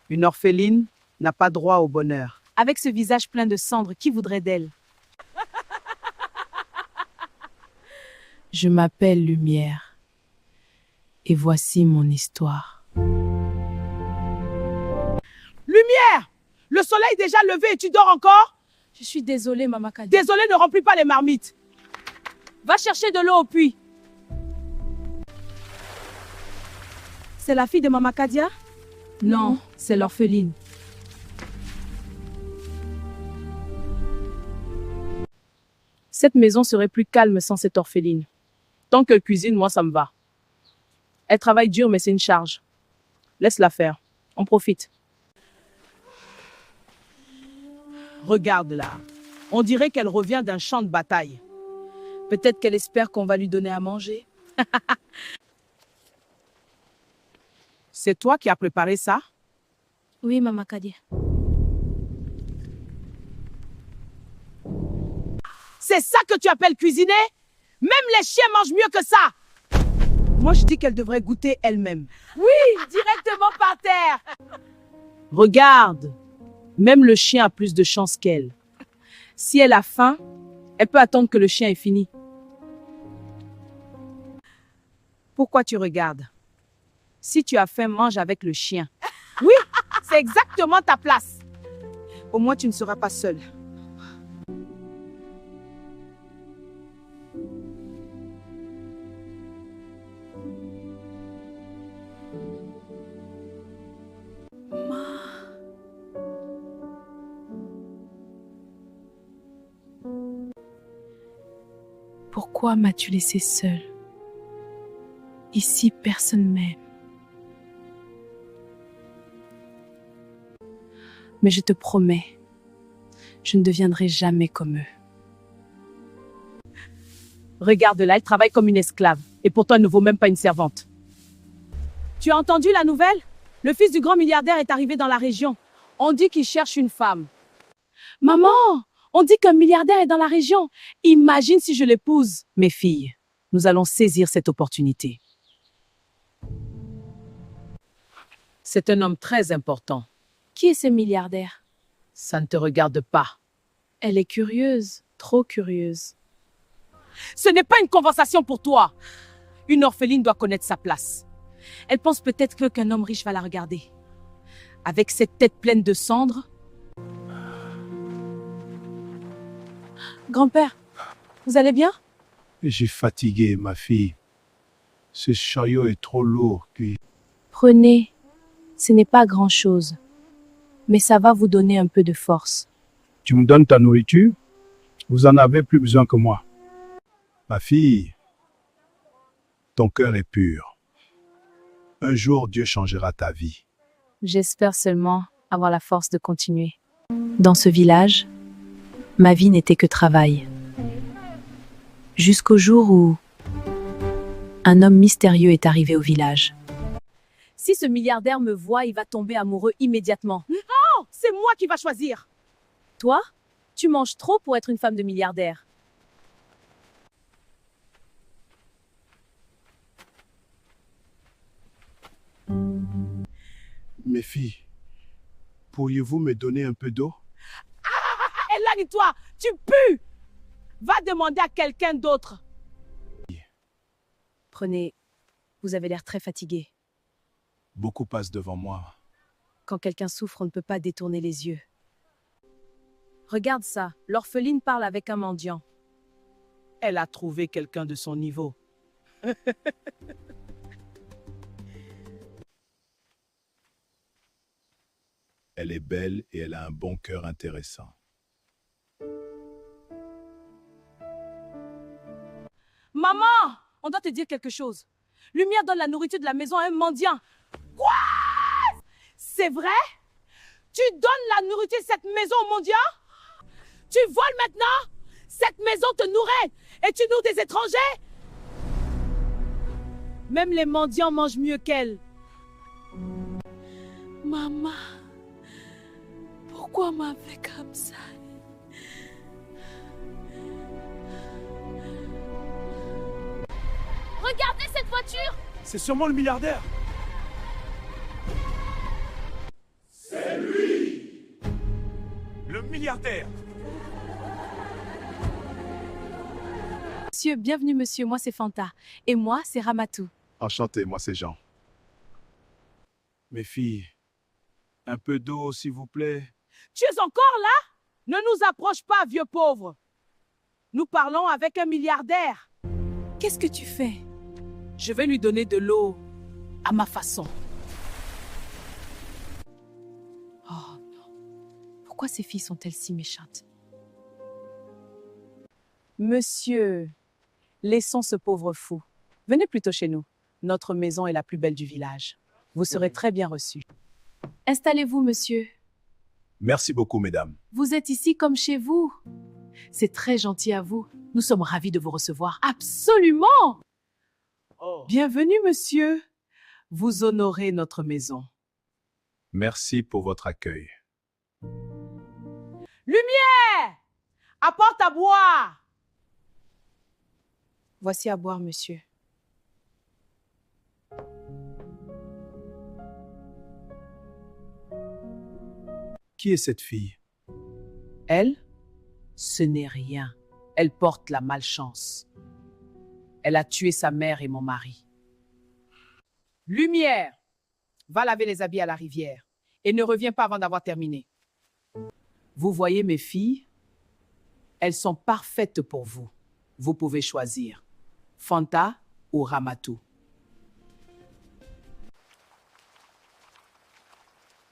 Une orpheline n'a pas droit au bonheur. Avec ce visage plein de cendres, qui voudrait d'elle? Je m'appelle Lumière. Et voici mon histoire. Lumière! Le soleil est déjà levé et tu dors encore? Je suis désolée, Mama Kadia. Désolé, ne remplis pas les marmites. Va chercher de l'eau au puits. C'est la fille de Mama Kadia? Non, c'est l'orpheline. Cette maison serait plus calme sans cette orpheline. Tant qu'elle cuisine, moi, ça me va. Elle travaille dur, mais c'est une charge. Laisse-la faire. On profite. Regarde-la. On dirait qu'elle revient d'un champ de bataille. Peut-être qu'elle espère qu'on va lui donner à manger. C'est toi qui as préparé ça? Oui, Mama Kadia. C'est ça que tu appelles cuisiner? Même les chiens mangent mieux que ça! Moi, je dis qu'elle devrait goûter elle-même. Oui, directement par terre. Regarde, même le chien a plus de chance qu'elle. Si elle a faim, elle peut attendre que le chien ait fini. Pourquoi tu regardes? Si tu as faim, mange avec le chien. Oui, c'est exactement ta place. Au moins, tu ne seras pas seule. Pourquoi m'as-tu laissée seule? Ici, personne m'aime. Mais je te promets, je ne deviendrai jamais comme eux. Regarde-la, elle travaille comme une esclave. Et pourtant, elle ne vaut même pas une servante. Tu as entendu la nouvelle? Le fils du grand milliardaire est arrivé dans la région. On dit qu'il cherche une femme. Maman, on dit qu'un milliardaire est dans la région. Imagine si je l'épouse. Mes filles, nous allons saisir cette opportunité. C'est un homme très important. Qui est ce milliardaire? Ça ne te regarde pas. Elle est curieuse, trop curieuse. Ce n'est pas une conversation pour toi. Une orpheline doit connaître sa place. Elle pense peut-être qu'un homme riche va la regarder. Avec cette tête pleine de cendres. Grand-père, vous allez bien? Je suis fatigué, ma fille. Ce chariot est trop lourd. Prenez. Ce n'est pas grand-chose. Mais ça va vous donner un peu de force. Tu me donnes ta nourriture? Vous en avez plus besoin que moi. Ma fille, ton cœur est pur. Un jour, Dieu changera ta vie. J'espère seulement avoir la force de continuer. Dans ce village, ma vie n'était que travail. Jusqu'au jour où un homme mystérieux est arrivé au village. Si ce milliardaire me voit, il va tomber amoureux immédiatement. Non, c'est moi qui va choisir. Toi, tu manges trop pour être une femme de milliardaire. Mes filles, pourriez-vous me donner un peu d'eau? Éloigne-toi, tu pues. Va demander à quelqu'un d'autre. Prenez, vous avez l'air très fatigué. Beaucoup passent devant moi. Quand quelqu'un souffre, on ne peut pas détourner les yeux. Regarde ça, l'orpheline parle avec un mendiant. Elle a trouvé quelqu'un de son niveau. Elle est belle et elle a un bon cœur intéressant. Maman, on doit te dire quelque chose. Lumière donne la nourriture de la maison à un mendiant. Quoi? C'est vrai? Tu donnes la nourriture de cette maison au mendiant? Tu voles maintenant? Cette maison te nourrit et tu nourris des étrangers? Même les mendiants mangent mieux qu'elle. Maman, pourquoi m'a fait comme ça? Regardez cette voiture! C'est sûrement le milliardaire. milliardaire. Monsieur, bienvenue monsieur, moi c'est Fanta. Et moi c'est Ramatou. Enchanté, moi c'est Jean. Mes filles, un peu d'eau, s'il vous plaît. Tu es encore là? Ne nous approche pas, vieux pauvre. Nous parlons avec un milliardaire. Qu'est-ce que tu fais? Je vais lui donner de l'eau à ma façon. Oh non. Pourquoi ces filles sont-elles si méchantes? Monsieur, laissons ce pauvre fou. Venez plutôt chez nous. Notre maison est la plus belle du village. Vous serez très bien reçus. Installez-vous monsieur. Merci beaucoup, mesdames. Vous êtes ici comme chez vous. C'est très gentil à vous. Nous sommes ravis de vous recevoir. Absolument! Bienvenue, monsieur. Vous honorez notre maison. Merci pour votre accueil. Lumière! Apporte à boire! Voici à boire monsieur. Qui est cette fille? Elle, ce n'est rien. Elle porte la malchance. Elle a tué sa mère et mon mari. Lumière! Va laver les habits à la rivière et ne reviens pas avant d'avoir terminé. Vous voyez mes filles? Elles sont parfaites pour vous. Vous pouvez choisir Fanta ou Ramatou.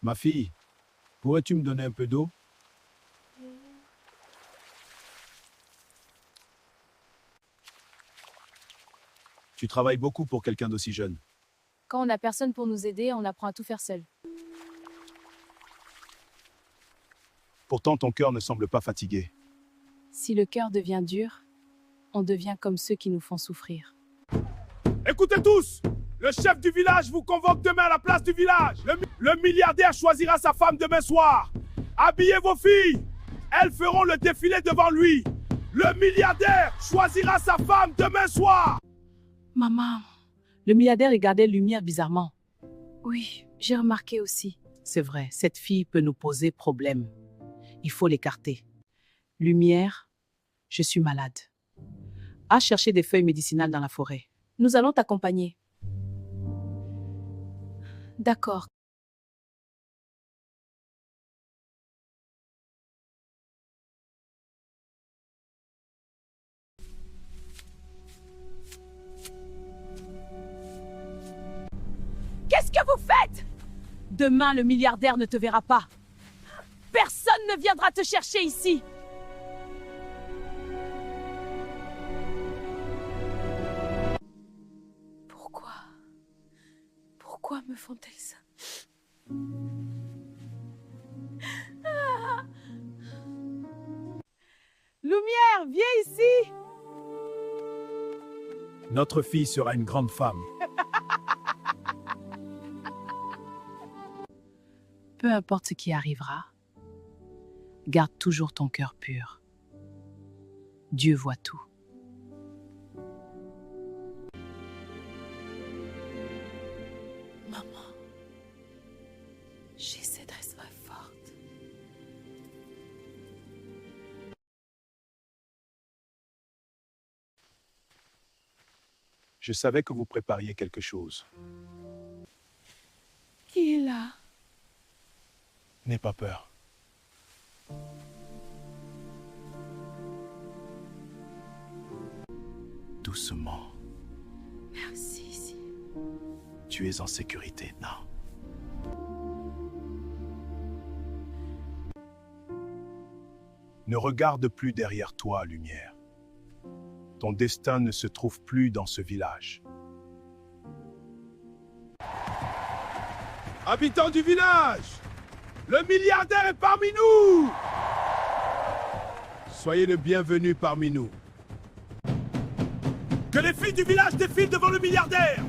Ma fille, pourrais-tu me donner un peu d'eau? Tu travailles beaucoup pour quelqu'un d'aussi jeune. Quand on n'a personne pour nous aider, on apprend à tout faire seul. Pourtant, ton cœur ne semble pas fatigué. Si le cœur devient dur, on devient comme ceux qui nous font souffrir. Écoutez tous, le chef du village vous convoque demain à la place du village. Le milliardaire choisira sa femme demain soir. Habillez vos filles, elles feront le défilé devant lui. Le milliardaire choisira sa femme demain soir. Maman, le milliardaire regardait Lumière bizarrement. Oui, j'ai remarqué aussi. C'est vrai, cette fille peut nous poser problème. Il faut l'écarter. Lumière, je suis malade. À chercher des feuilles médicinales dans la forêt. Nous allons t'accompagner. D'accord. Qu'est-ce que vous faites? Demain, le milliardaire ne te verra pas. Personne ne viendra te chercher ici. Pourquoi me font-elles ça? Lumière, viens ici. Notre fille sera une grande femme. Peu importe ce qui arrivera, garde toujours ton cœur pur. Dieu voit tout. Maman, j'essaie de rester forte. Je savais que vous prépariez quelque chose. Qui est là? N'aie pas peur. Doucement. Merci. Tu es en sécurité, non? Ne regarde plus derrière toi, Lumière. Ton destin ne se trouve plus dans ce village. Habitants du village, le milliardaire est parmi nous. Soyez le bienvenu parmi nous. Que les filles du village défilent devant le milliardaire.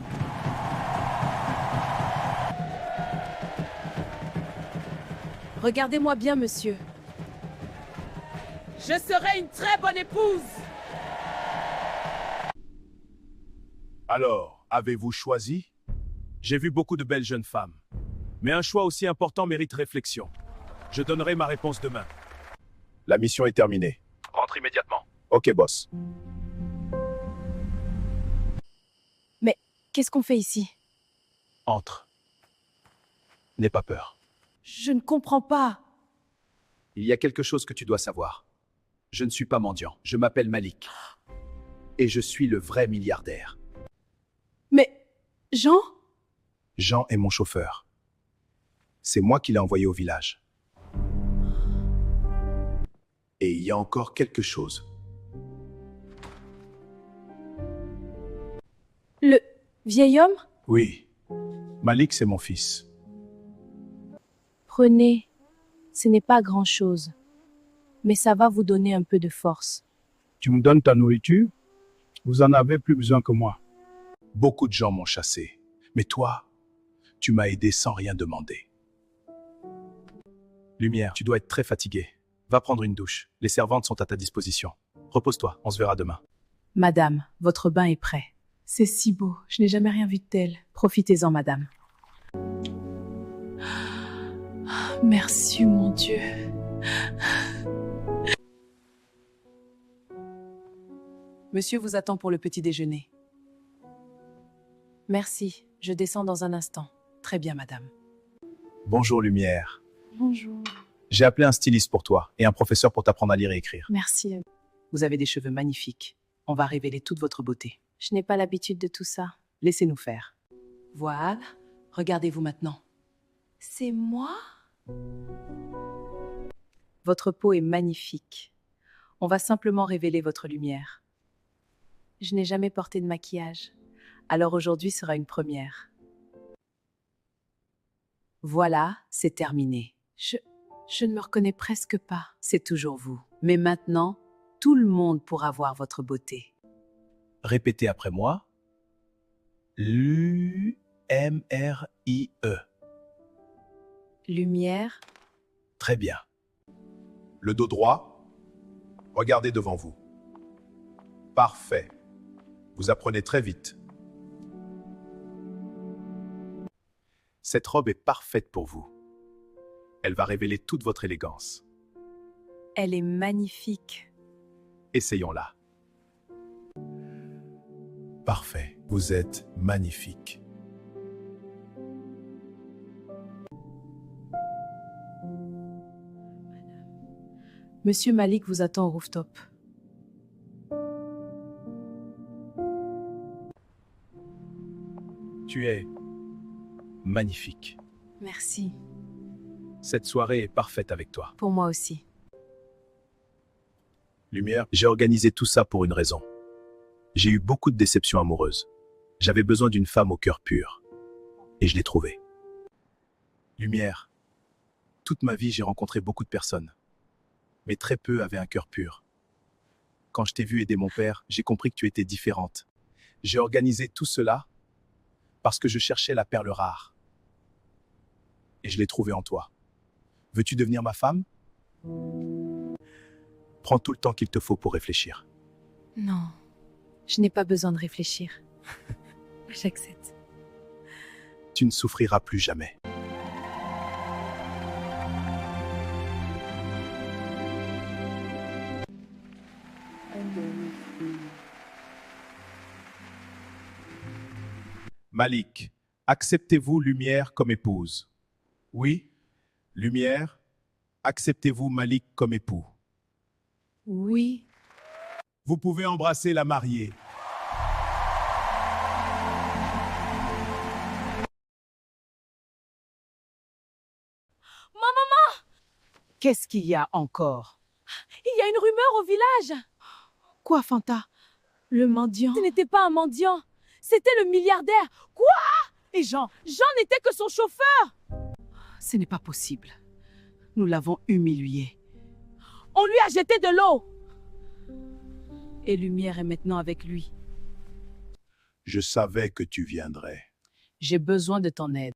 Regardez-moi bien, monsieur. Je serai une très bonne épouse. Alors, avez-vous choisi? J'ai vu beaucoup de belles jeunes femmes. Mais un choix aussi important mérite réflexion. Je donnerai ma réponse demain. La mission est terminée. Rentre immédiatement. Ok, boss. Qu'est-ce qu'on fait ici? Entre. N'aie pas peur. Je ne comprends pas. Il y a quelque chose que tu dois savoir. Je ne suis pas mendiant. Je m'appelle Malik. Et je suis le vrai milliardaire. Mais, Jean? Jean est mon chauffeur. C'est moi qui l'ai envoyé au village. Et il y a encore quelque chose. Le vieil homme? Oui. Malik, c'est mon fils. Prenez. Ce n'est pas grand-chose. Mais ça va vous donner un peu de force. Tu me donnes ta nourriture? Vous en avez plus besoin que moi. Beaucoup de gens m'ont chassé. Mais toi, tu m'as aidé sans rien demander. Lumière, tu dois être très fatigué. Va prendre une douche. Les servantes sont à ta disposition. Repose-toi, on se verra demain. Madame, votre bain est prêt. C'est si beau, je n'ai jamais rien vu de tel. Profitez-en, madame. Merci, mon Dieu. Monsieur vous attend pour le petit déjeuner. Merci, je descends dans un instant. Très bien, madame. Bonjour, Lumière. Bonjour. J'ai appelé un styliste pour toi et un professeur pour t'apprendre à lire et écrire. Merci. Vous avez des cheveux magnifiques. On va révéler toute votre beauté. Je n'ai pas l'habitude de tout ça. Laissez-nous faire. Voilà. Regardez-vous maintenant. C'est moi? Votre peau est magnifique. On va simplement révéler votre lumière. Je n'ai jamais porté de maquillage. Alors aujourd'hui sera une première. Voilà, c'est terminé. Je ne me reconnais presque pas. C'est toujours vous. Mais maintenant, tout le monde pourra voir votre beauté. Répétez après moi. Lumirie. Lumière. Très bien. Le dos droit. Regardez devant vous. Parfait. Vous apprenez très vite. Cette robe est parfaite pour vous. Elle va révéler toute votre élégance. Elle est magnifique. Essayons-la. Parfait. Vous êtes magnifique. Monsieur Malik vous attend au rooftop. Tu es magnifique. Merci. Cette soirée est parfaite avec toi. Pour moi aussi. Lumière, j'ai organisé tout ça pour une raison. J'ai eu beaucoup de déceptions amoureuses. J'avais besoin d'une femme au cœur pur. Et je l'ai trouvée. Lumière, toute ma vie, j'ai rencontré beaucoup de personnes. Mais très peu avaient un cœur pur. Quand je t'ai vu aider mon père, j'ai compris que tu étais différente. J'ai organisé tout cela parce que je cherchais la perle rare. Et je l'ai trouvée en toi. Veux-tu devenir ma femme? Prends tout le temps qu'il te faut pour réfléchir. Non, je n'ai pas besoin de réfléchir. J'accepte. Tu ne souffriras plus jamais. Malik, acceptez-vous Lumière comme épouse? Oui. Lumière, acceptez-vous Malik comme époux? Oui. Vous pouvez embrasser la mariée. Qu'est-ce qu'il y a encore? Il y a une rumeur au village. Quoi, Fanta? Le mendiant. Ce n'était pas un mendiant. C'était le milliardaire. Quoi? Et Jean? Jean n'était que son chauffeur. Ce n'est pas possible. Nous l'avons humilié. On lui a jeté de l'eau. Et Lumière est maintenant avec lui. Je savais que tu viendrais. J'ai besoin de ton aide.